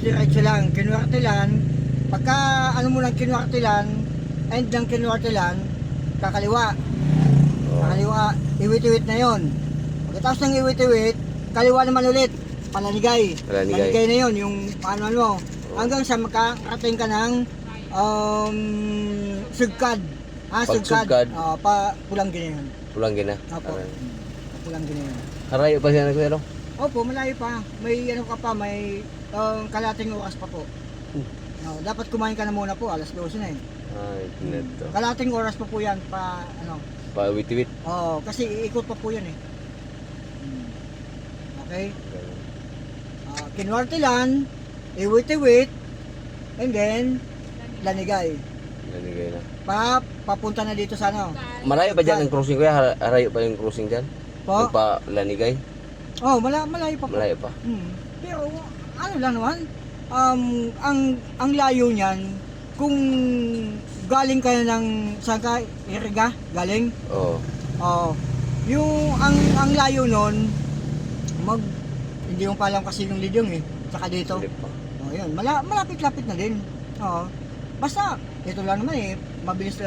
diretso lang, Kinuartelan. Pagka ano mo lang Kinuartelan, end ng Kinuartelan, kakaliwa. Kakaliwa, iwit-iwit na yon. Pagkatapos ng iwit-iwit, kaliwa naman ulit, Palanigay. Palanigay na yon, yung ano, hanggang sa makarating ka ng Sugkad. Sugkad. Pulang gina yun. Pulang gina. Opo. Pulang gina yun. Harayo pa siya nagkuya, no? Opo, malayo pa. May ano ka pa, may kalating oras pa po. No, dapat kumain ka na muna po, alas 12 na eh. Ay, kinento. Kalating oras pa po yan pa ano. Pa-wit-wit. Oo, kasi iikot pa po yan eh. Okay? Kinuartelan, iwit-iwit, and then Lanigay. Lanigay na. Papunta na dito sa ano. Malayo pa dyan ang crossing kuya? Harayo pa yung crossing dyan? Po? Nagpa-Lanigay? Oh, malayo pa po. Malayo pa. Pero ano lang naman, ang layo niyan, kung galing ka ng saan ka, Iriga, galing? Oo. Yung ang layo nun, hindi mo pa alam kasi yung Lidyong eh, saka dito. Yun, malapit-lapit na din. Basta, ito lang naman eh, mabilis lang.